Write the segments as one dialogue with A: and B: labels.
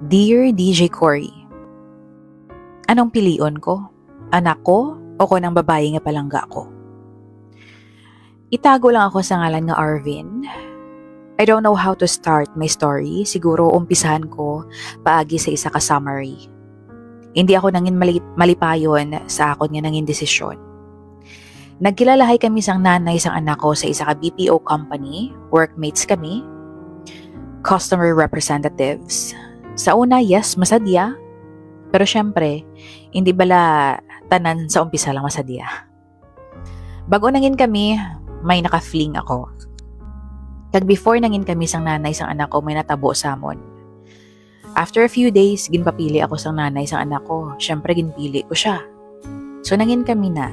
A: Dear DJ Cory, anong pilion ko? Anak ko o ko ng babae nga palangga ko? Itago lang ako sa ngalan nga Arvin. I don't know how to start my story. Siguro umpisahan ko paagi sa isa ka summary. Hindi ako nangin malipayon sa akon nga nangin desisyon. Nagkilalahay kami sang nanay sang anak ko sa isa ka BPO company. Workmates kami. Customer representatives. Sa una, yes, masadya. Pero syempre, hindi bala tanan sa umpisa lang masadya. Bago nangin kami, may naka-fling ako. Kag before nangin kami sang nanay sang anak ko, may natabo sa amon. After a few days, ginpapili ako sang nanay sang anak ko. Syempre, ginpili ko siya. So, nangin kami na.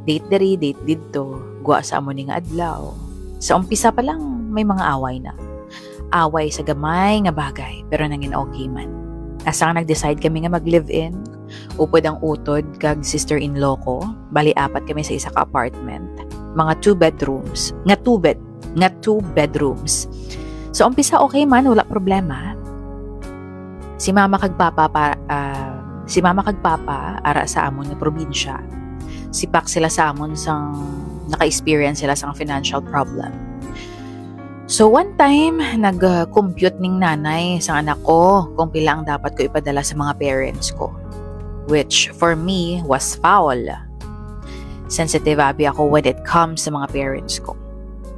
A: Date diri, date dito. Guwa sa amon nga adlaw. Sa umpisa pa lang, may mga away na. Away sa gamay nga bagay, pero nangin okay man. Asa nga nag-decide kami nga mag-live-in, upod ang utod kag sister-in-law ko, bali 4 kami sa isa ka apartment, mga 2 bedrooms, nga 2 bedrooms. So umpisa okay man, wala problema. Si mama kag papa ara sa amon nga probinsya. Sipak sila sa amon sang naka-experience sila sang financial problem. So one time, nag-compute ning nanay sa anak ko kung pila ang dapat ko ipadala sa mga parents ko. Which for me was foul. Sensitive abi ako when it comes sa mga parents ko.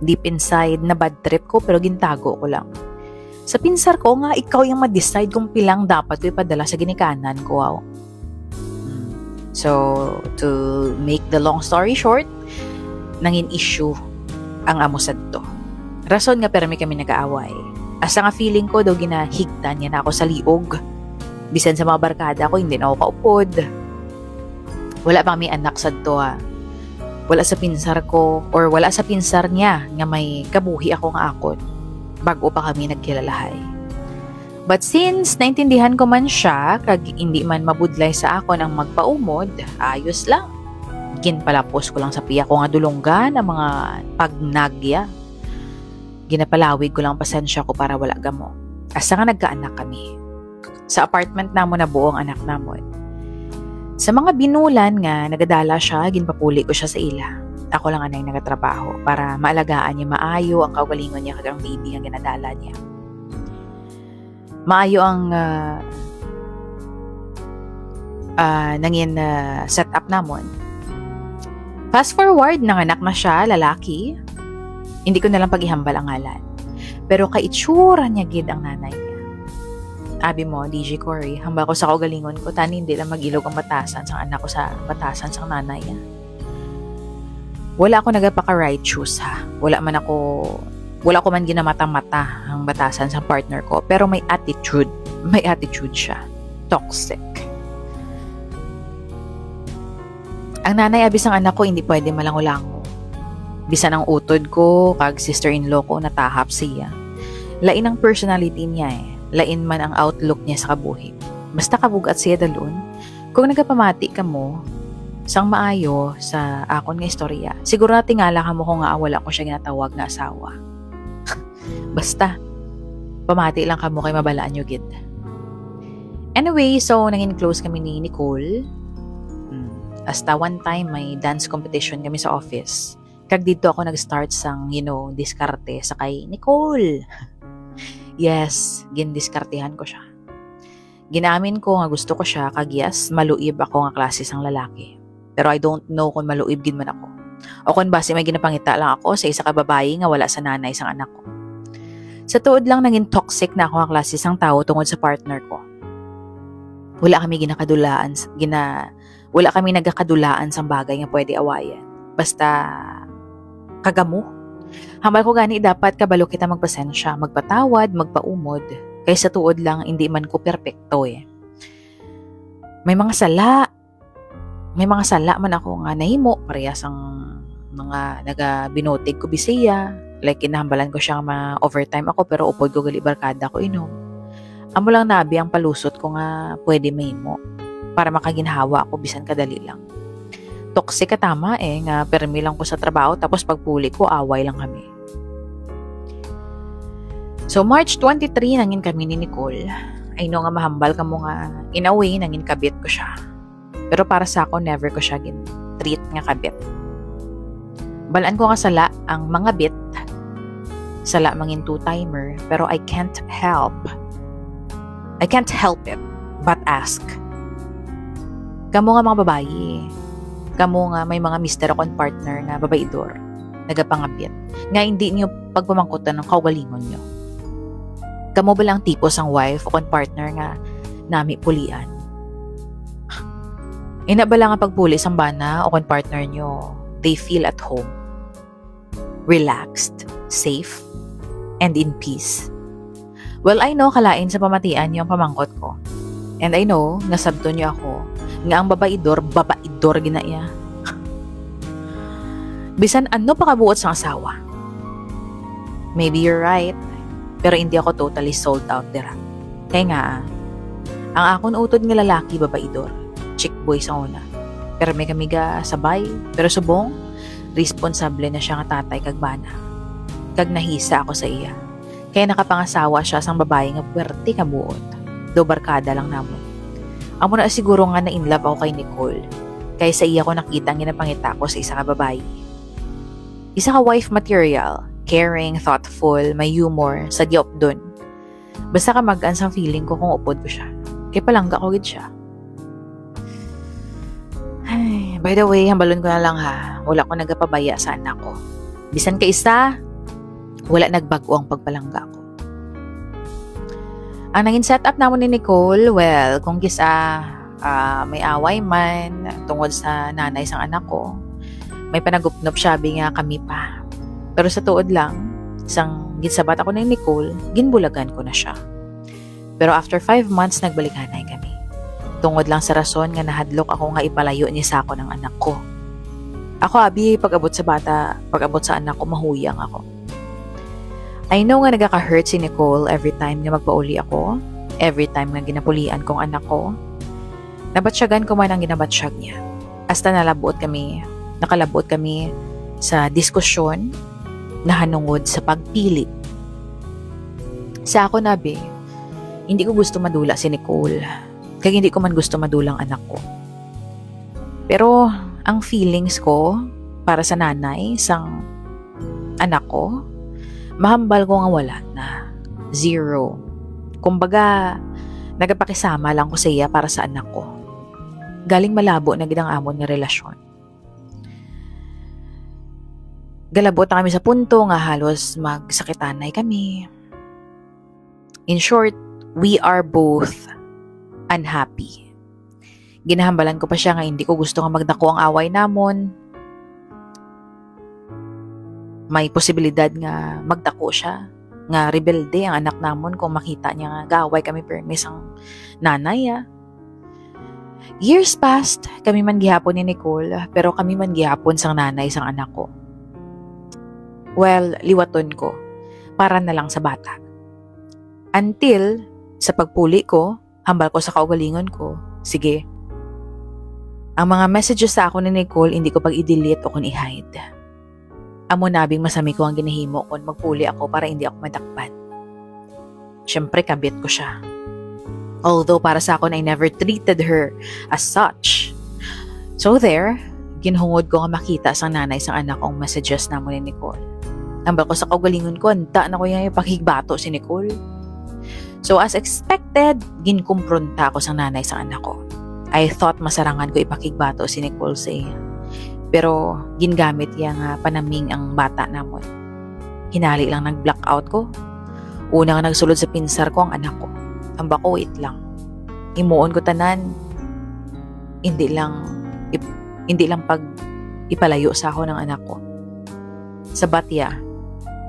A: Deep inside, na bad trip ko pero gintago ko lang. Sa pinsar ko nga, ikaw yung ma-decide kung pilang dapat ko ipadala sa ginikanan ko. Wow. So, to make the long story short, nangin issue ang amosad to. Rason nga pero may kami nag-aaway. Asa nga feeling ko daw ginahigtan niya na ako sa liog. Bisan sa mga barkada ko, hindi na ako kaupod. Wala pa kami anak sad to ha. Wala sa pinsar ko or wala sa pinsar niya nga may kabuhi ako nga akon. Bago pa kami nagkilalahay. But since naintindihan ko man siya, kag hindi man mabudlay sa akon ang magpaumod, ayos lang. Ginpalapos ko lang sa piya ko nga dulonggan ang mga pagnagya. Ginapalawig ko lang pasensya ko para wala gamo. Asa nga nagkaanak kami. Sa apartment namo na buong anak namon. Sa mga binulan nga, nagadala siya, ginpapuli ko siya sa ila. Ako lang anay nagatrabaho para maalagaan niya maayo ang kaugalingon niya kag ang baby ang ginadala niya. Maayo ang nangin setup namon. Fast forward, nanganak na siya, lalaki. Hindi ko nalang paghihambal ang ngalan. Pero kaitsura niya gid ang nanay niya. Abi mo, DJ Cory, hamba ko sa kaugalingon ko, tani hindi lang mag-ilog ang batasan sang anak ko sa batasan sang nanay niya. Wala ako nagapaka-right shoes ha. Wala ko man ginamata-mata ang batasan sang partner ko. Pero may attitude. May attitude siya. Toxic. Ang nanay abi sang anak ko, hindi pwede malangulango. Bisan ang utod ko, kag sister-in-law ko, natahap siya. Lain ang personality niya eh. Lain man ang outlook niya sa kabuhi. Basta kabugat siya dalun. Kung nagapamati ka mo, sang maayo sa akon nga istorya, siguro tingala ka mo kung nga wala ko siya ginatawag na asawa. Basta, pamati lang ka mo kay mabalaan nyo gid. Anyway, so nangin close kami ni Nicole. Hasta one time may dance competition kami sa office. Kag dito ako nag-start sang, diskarte sa kay Nicole. Yes, gindiskartehan ko siya. Ginamin ko nga gusto ko siya, kag yes, maluib ako nga klase sang lalaki. Pero I don't know kung maluib gid man ako. O kung base may ginapangita lang ako sa isa ka babae nga wala sa nanay sang anak ko. Sa tuod lang naging toxic na ako nga klase sang tao tungod sa partner ko. Wala kami wala kami nagakadulaan sang bagay nga pwede awayan. Basta kagamo. Hambal ko gani dapat kabalo kita magpasensya, magpatawad, magpaumod. Kaysa tuod lang hindi man ko perpekto eh. May mga sala man ako nga nahimo parehas ang mga nagabinotig ko bisiya. Like inahambalan ko siya nga overtime ako pero upod ko gali barkada ko inom. Amo lang nabi ang palusot ko nga pwede mahimo para makaginhawa ako bisan kadali lang. Toxic ka tama nga permi lang ko sa trabaho tapos pagpuli ko away lang kami. So March 23 nangin kami ni Nicole. I know nga mahambal ka mo nga, in a way, nangin kabit ko siya. Pero para sa ako, never ko siya treat nga kabit. Balaan ko nga sala ang mga bit, sala mangin two-timer, pero I can't help it but ask. Kamo nga mga babae, kamo nga may mga mister akong partner na babaidor, nagapangabit, nga hindi niyo pagpamangkutan ng kaugalingon niyo. Kamo ba lang tipos ang wife o kon partner nga nami pulian? Ina ba lang ang pagpuli sang bana o kon partner niyo, they feel at home, relaxed, safe, and in peace. Well, I know kalain sa pamatian yung pamangkot ko. And I know, nasabto niyo ako, nga ang babaidor ginaya. Bisan ano pa kabuot sa asawa? Maybe you're right, pero hindi ako totally sold out dira. Kaya nga, ang akon utod nga lalaki babaidor, chick boy sa una. Pero may kamiga sabay, pero subong, responsable na siya nga tatay kag bana. Kag nahisa ako sa iya. Kaya nakapangasawa siya sang babae nga puwerte kabuot. Do barkada lang namon. Amo na siguro nga na in love ako kay Nicole. Kaya sa iya ko nakita ang ginapangita ko sa isa ka babae. Isa ka wife material, caring, thoughtful, may humor, sa diop dun. Basta ka mag-ansang feeling ko kung upod ko siya. Kaya palangga ko gid siya. Ay, by the way, hambalon ko na lang ha. Wala ko nagapabaya sa anak ko. Bisan ka isa, wala nagbago ang pagpalangga ko. Ang naging setup namon ni Nicole, well, kung kisa may away man tungod sa nanay sang anak ko, may panagupnop siya nga kami pa. Pero sa tuod lang, sang gitsabat ako ni Nicole, ginbulagan ko na siya. Pero after 5 months, nagbalikanay kami. Tungod lang sa rason nga nahadlok ako nga ipalayo niya sa ako ng anak ko. Ako abi, pag-abot sa anak ko, mahuyang ako. I know nga nagaka-hurt si Nicole every time nga magpauli ako, every time nga ginapulian kong anak ko. Nabatsyagan ko man ang ginabatsyag niya. Hasta nakalabot kami sa diskusyon na hanungod sa pagpili. Sa ako nabi, hindi ko gusto madula si Nicole, kaya hindi ko man gusto madulang anak ko. Pero ang feelings ko para sa nanay sang anak ko, mahambal ko nga wala na. Zero. Kumbaga, nagapakisama lang ko sa iya para sa anak ko. Galing malabo na gidang amon nga relasyon. Galabot na kami sa punto nga halos magsakitanay kami. In short, we are both unhappy. Ginahambalan ko pa siya nga hindi ko gusto nga magdako ang away namon. May posibilidad nga magdako siya, nga rebelde ang anak namon kung makita niya nga gaway kami permis ang nanay. Years passed, kami man gihapon ni Nicole, pero kami man gihapon sang nanay sang anak ko. Well, liwaton ko, para na lang sa bata. Until, sa pagpuli ko, hambal ko sa kaugalingon ko, sige. Ang mga messages sa ako ni Nicole, hindi ko pag i-delete o kung i-hide. Amo nabing masami ko ang ginahimo kung magpuli ako para hindi ako madakpan. Siyempre, kabit ko siya. Although para sa akin, I never treated her as such. So there, ginhungod ko nga makita sa nanay sa anak kong messages na mo ni Nicole. Hambal ko sa kaugalingon ko, anta na ko yung ipakigbato si Nicole. So as expected, ginkumpronta ko sa nanay sa anak ko. I thought masarangan ko ipakigbato si Nicole sa iya. Pero gingamit yang panaming ang bata namon. Hinali lang nag-blackout ko. Una nga nagsulod sa pinsar ko ang anak ko. Ang bako, wait lang. Imuon ko tanan. Hindi lang pag ipalayo sa ako ng anak ko. Sa batya,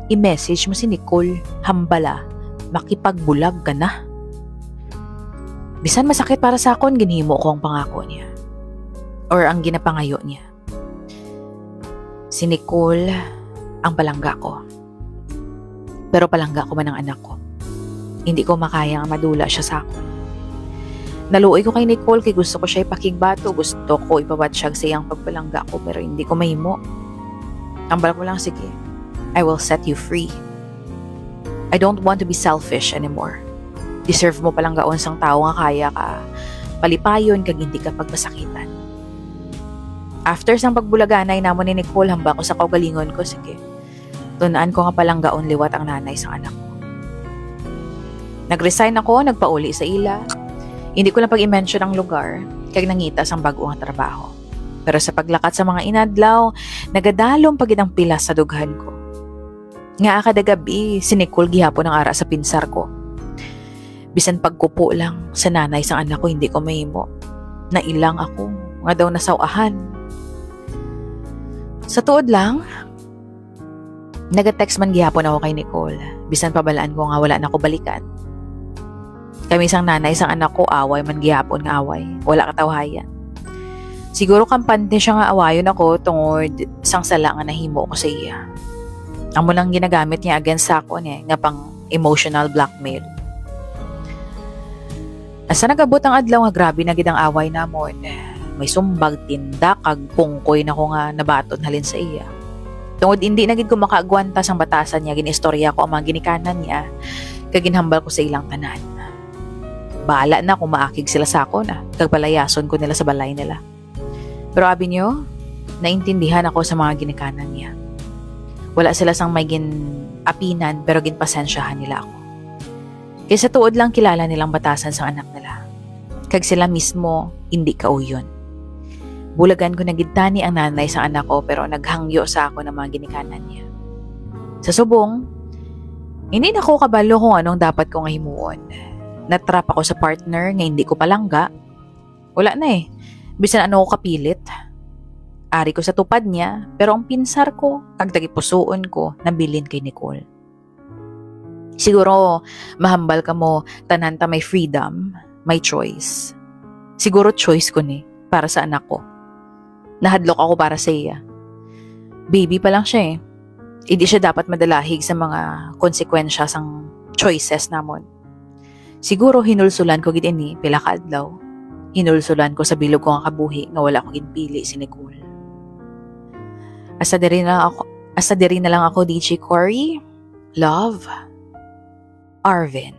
A: i-message mo si Nicole, hambala, makipagbulag ka na. Bisan masakit para sa akon, ginhimo ko ang pangako niya. Or ang ginapangayo niya. Si Nicole ang palangga ko. Pero palangga ko man ang anak ko. Hindi ko makayang madula siya sa akin. Naluoy ko kay Nicole kay gusto ko siya ipakigbato. Gusto ko ipabatsyag sa iyang pagpalangga ko pero hindi ko mahimo. Ang bala ko lang, sige, I will set you free. I don't want to be selfish anymore. Deserve mo palang gaon sang tao nga kaya ka palipayon kag hindi ka pagpasakitan. After sang pagbulaganay namon ni Nicole hamba ko sa kaugalingon ko, sige. Tunaan ko nga palang gaon liwat ang nanay sang anak ko. Nag-resign ako, nagpauli sa ila. Hindi ko na pag-i-mention ang lugar kag nangita sang bago nga trabaho. Pero sa paglakat sa mga inadlaw, nagadalom pagid ang pilas sa dughan ko. Nga kada gabi, si Nicole gihapon ang ara sa pinsar ko. Bisan pagkupo lang sa nanay sang anak ko, hindi ko mahimo. Nailang ako, nga daw nasawahan. Sa tuod lang, nag-text man gihapon ako kay Nicole. Bisan pabalaan ko nga wala na ako balikan. Kami sang nanay sang anak ko, away man gihapon nga away. Wala katawhayan. Siguro kampante siya nga awayon ako tungod sang sala nga nahimo ko sa iya. Amo lang ginagamit niya against sa ako nga pang emotional blackmail. Asa nagabot ang adlaw nga grabe na gid ang away namon. May sumbag, tinda, kag pungkoy na ko nga nabaton halin sa iya. Tungod hindi na gid ko makaagwanta sang batasan niya, ginistorya ko ang mga ginikanan niya, kag ginhambal ko sa ilang tanan. Bahala na kung maakig sila sa ako na, kag palayason ko nila sa balay nila. Pero abi niyo, naintindihan ako sa mga ginikanan niya. Wala sila sang may ginapinan pero ginpasensyahan nila ako. Kaya sa tuod lang kilala nilang batasan sa anak nila. Kag sila mismo, hindi kauyon. Bulagan ko nagidtani ang nanay sa anak ko pero naghangyo sa ako ng mga ginikanan niya. Sa subong, hindi na ko kabalo kung anong dapat kong himuon. Natrap ako sa partner nga hindi ko palangga. Wala na eh. Bisan ano ko kapilit. Ari ko sa tupad niya pero ang pinsar ko, kag tagipusoon ko, nabilin kay Nicole. Siguro, mahambal ka mo, tanan ta may freedom, may choice. Siguro choice ko ni, para sa anak ko. Nahadlok ako para sa iya. Baby pa lang siya eh. Hindi siya dapat madalahig sa mga konsekwensya sang choices namon. Siguro hinulsulan ko gid ini pila ka adlaw. Hinulsulan ko sa bilog ko nga kabuhi nga wala ko ginpili si Nicole. Asa diri na lang ako DJ Cory. Love, Arvin.